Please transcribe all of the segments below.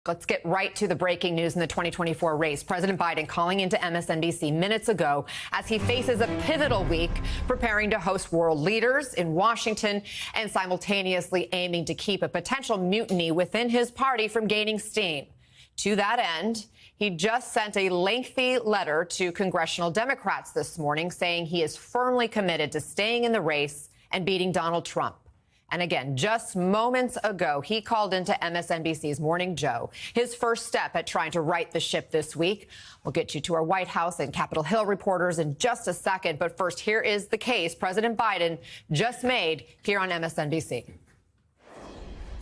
Let's get right to the breaking news in the 2024 race. President Biden calling into MSNBC minutes ago as he faces a pivotal week preparing to host world leaders in Washington and simultaneously aiming to keep a potential mutiny within his party from gaining steam. To that end, he just sent a lengthy letter to congressional Democrats this morning saying he is firmly committed to staying in the race and beating Donald Trump. And again, just moments ago, he called into MSNBC's Morning Joe, his first step at trying to right the ship this week. We'll get you to our White House and Capitol Hill reporters in just a second. But first, here is the case President Biden just made here on MSNBC.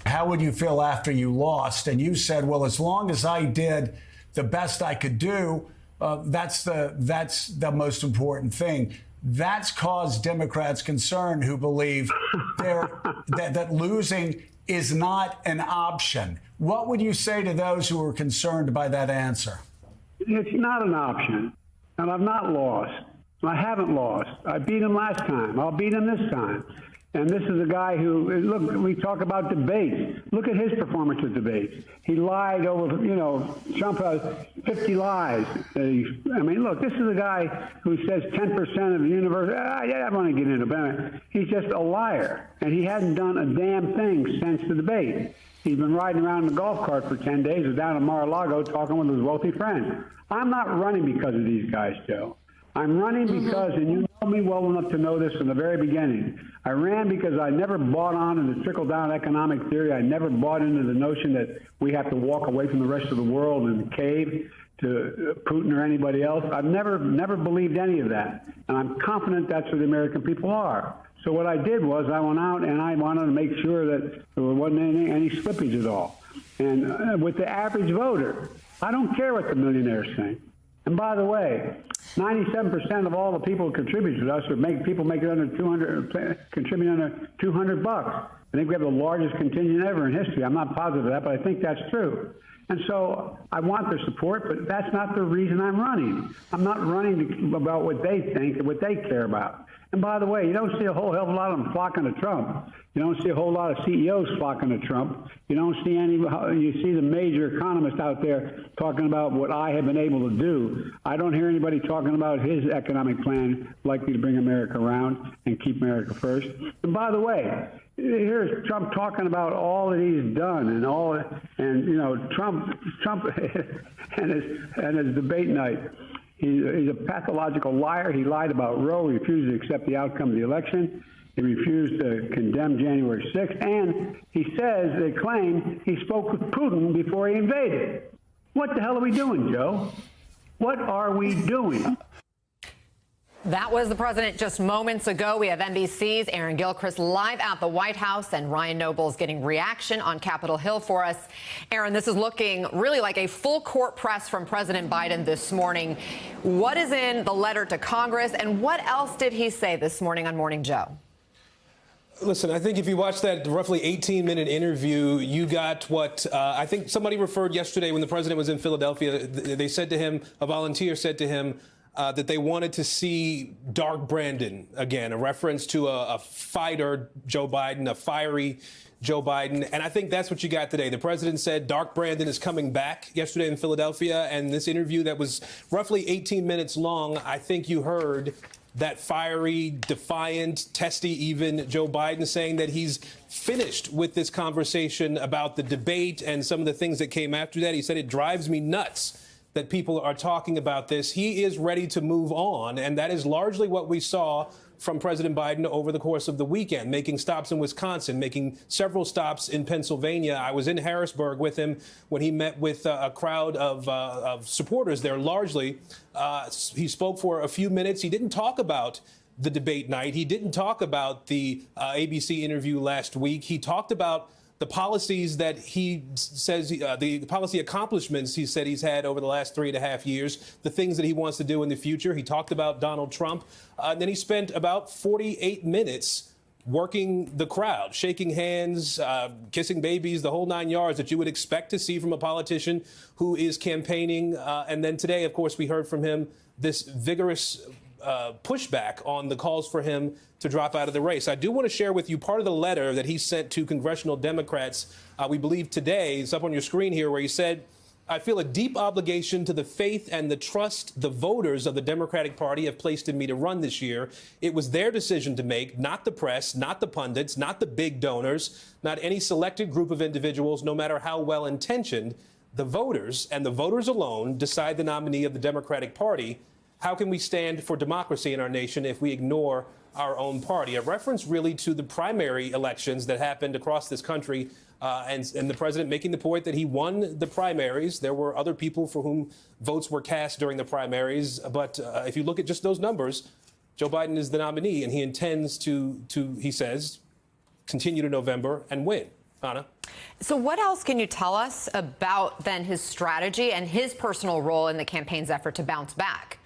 How would you feel after you lost? And you said, well, as long as I did the best I could do, that's the most important thing. That's caused Democrats concern who believe that losing is not an option. What would you say to those who are concerned by that answer? It's not an option, and I've not lost. I haven't lost. I beat him last time. I'll beat him this time. And this is a guy who, look, we talk about debates. Look at his performance at debates. He lied over, Trump has 50 lies. I mean, look, this is a guy who says 10% of the universe. I don't want to get into it. He's just a liar. And he hasn't done a damn thing since the debate. He's been riding around in a golf cart for 10 days or down in Mar-a-Lago talking with his wealthy friends. I'm not running because of these guys, Joe. I'm running because, and you know me well enough to know this from the very beginning, I ran because I never bought on to the trickle-down economic theory. I never bought into the notion that we have to walk away from the rest of the world and cave to Putin or anybody else. I've never believed any of that, and I'm confident that's where the American people are. So what I did was I went out and I wanted to make sure that there wasn't any slippage at all. And with the average voter, I don't care what the millionaires think. And by the way, 97% of all the people who contribute to us are people making under 200, contributing under $200. I think we have the largest contingent ever in history. I'm not positive of that, but I think that's true. And so I want their support, but that's not the reason I'm running. I'm not running about what they think and what they care about. And by the way, you don't see a whole hell of a lot of them flocking to Trump. You don't see a whole lot of CEOs flocking to Trump. You don't see any. You see the major economists out there talking about what I have been able to do. I don't hear anybody talking about his economic plan likely to bring America around and keep America first. And by the way, here's Trump talking about all that he's done and Trump and his debate night. He's a pathological liar. He lied about Roe. He refused to accept the outcome of the election. He refused to condemn January 6th. And he says, they claim, he spoke with Putin before he invaded. What the hell are we doing, Joe? What are we doing? That was the president just moments ago. We have NBC's Aaron Gilchrist live at the White House, and Ryan Nobles getting reaction on Capitol Hill for us. Aaron, this is looking really like a full court press from President Biden this morning. What is in the letter to Congress, and what else did he say this morning on Morning Joe? Listen, I think if you watch that roughly 18-minute interview, you got what I think somebody referred yesterday when the president was in Philadelphia. They said to him, a volunteer said to him, that they wanted to see Dark Brandon again, a reference to a fighter, Joe Biden, a fiery Joe Biden. And I think that's what you got today. The president said Dark Brandon is coming back yesterday in Philadelphia. And this interview that was roughly 18 minutes long, I think you heard that fiery, defiant, testy even Joe Biden saying that he's finished with this conversation about the debate and some of the things that came after that. He said it drives me nuts that people are talking about this. He is ready to move on, and that is largely what we saw from President Biden over the course of the weekend, making stops in Wisconsin, making several stops in Pennsylvania. I was in Harrisburg with him when he met with a crowd of supporters there, largely. He spoke for a few minutes. He didn't talk about the debate night. He didn't talk about the ABC interview last week. He talked about the policies that he says, the policy accomplishments he said he's had over the last 3.5 years, the things that he wants to do in the future. He talked about Donald Trump. And then he spent about 48 minutes working the crowd, shaking hands, kissing babies, the whole 9 yards that you would expect to see from a politician who is campaigning. And then today, of course, we heard from him this vigorous pushback on the calls for him to drop out of the race. I do want to share with you part of the letter that he sent to congressional Democrats, we believe today. It's up on your screen here, where he said, "I feel a deep obligation to the faith and the trust the voters of the Democratic Party have placed in me to run this year. It was their decision to make, not the press, not the pundits, not the big donors, not any selected group of individuals, no matter how well-intentioned. The voters, and the voters alone, decide the nominee of the Democratic Party. How can we stand for democracy in our nation if we ignore our own party?" A reference really to the primary elections that happened across this country, and the president making the point that he won the primaries. There were other people for whom votes were cast during the primaries. But if you look at just those numbers, Joe Biden is the nominee, and he intends to he says, continue to November and win. Anna? So what else can you tell us about then his strategy and his personal role in the campaign's effort to bounce back?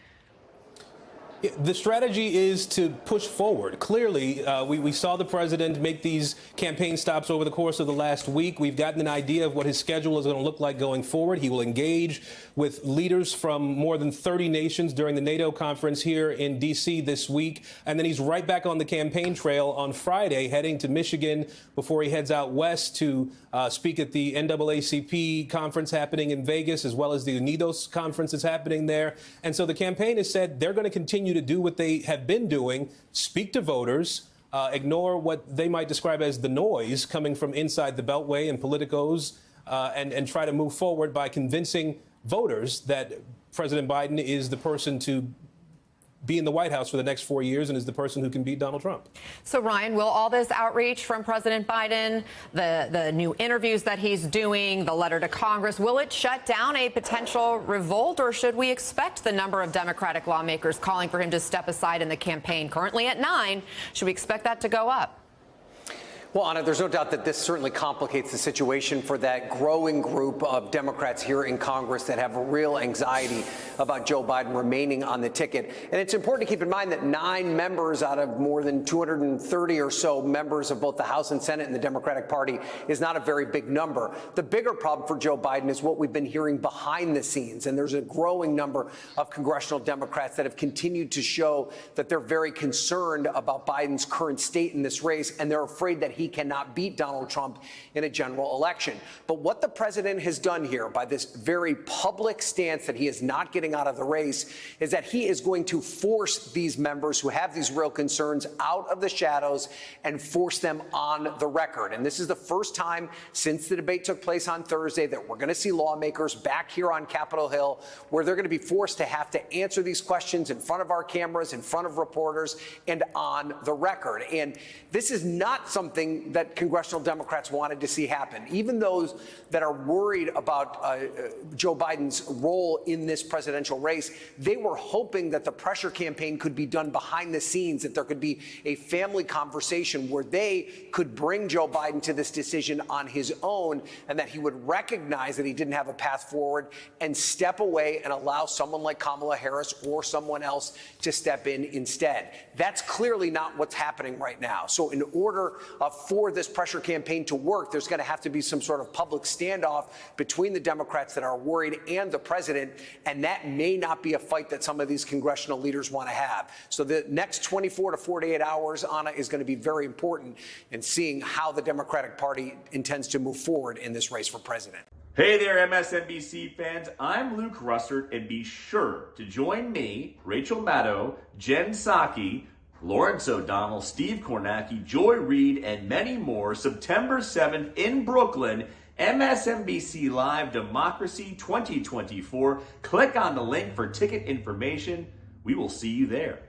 The strategy is to push forward. Clearly, we saw the president make these campaign stops over the course of the last week. We've gotten an idea of what his schedule is going to look like going forward. He will engage with leaders from more than 30 nations during the NATO conference here in D.C. this week. And then he's right back on the campaign trail on Friday, heading to Michigan before he heads out west to speak at the NAACP conference happening in Vegas, as well as the UNIDOS conference that's happening there. And so the campaign has said they're going to continue to do what they have been doing, speak to voters, ignore what they might describe as the noise coming from inside the Beltway and politicos, and try to move forward by convincing voters that President Biden is the person to be in the White House for the next 4 years and is the person who can beat Donald Trump. So, Ryan, will all this outreach from President Biden, the new interviews that he's doing, the letter to Congress, will it shut down a potential revolt, or should we expect the number of Democratic lawmakers calling for him to step aside in the campaign, currently at 9, should we expect that to go up? Well, Anna, there's no doubt that this certainly complicates the situation for that growing group of Democrats here in Congress that have real anxiety about Joe Biden remaining on the ticket. And it's important to keep in mind that 9 members out of more than 230 or so members of both the House and Senate in the Democratic Party is not a very big number. The bigger problem for Joe Biden is what we've been hearing behind the scenes. And there's a growing number of congressional Democrats that have continued to show that they're very concerned about Biden's current state in this race, and they're afraid that he cannot beat Donald Trump in a general election. But what the president has done here by this very public stance that he is not getting out of the race is that he is going to force these members who have these real concerns out of the shadows and force them on the record. And this is the first time since the debate took place on Thursday that we're going to see lawmakers back here on Capitol Hill where they're going to be forced to have to answer these questions in front of our cameras, in front of reporters, and on the record. And this is not something that congressional Democrats wanted to see happen. Even those that are worried about Joe Biden's role in this presidential race, they were hoping that the pressure campaign could be done behind the scenes, that there could be a family conversation where they could bring Joe Biden to this decision on his own, and that he would recognize that he didn't have a path forward and step away and allow someone like Kamala Harris or someone else to step in instead. That's clearly not what's happening right now. So in order for this pressure campaign to work, there's going to have to be some sort of public standoff between the Democrats that are worried and the president, and that may not be a fight that some of these congressional leaders want to have. So the next 24 to 48 hours, Anna, is going to be very important in seeing how the Democratic Party intends to move forward in this race for president. Hey there, MSNBC fans. I'm Luke Russert, and be sure to join me, Rachel Maddow, Jen Psaki, Lawrence O'Donnell, Steve Kornacki, Joy Reid, and many more September 7th in Brooklyn, MSNBC Live Democracy 2024. Click on the link for ticket information. We will see you there.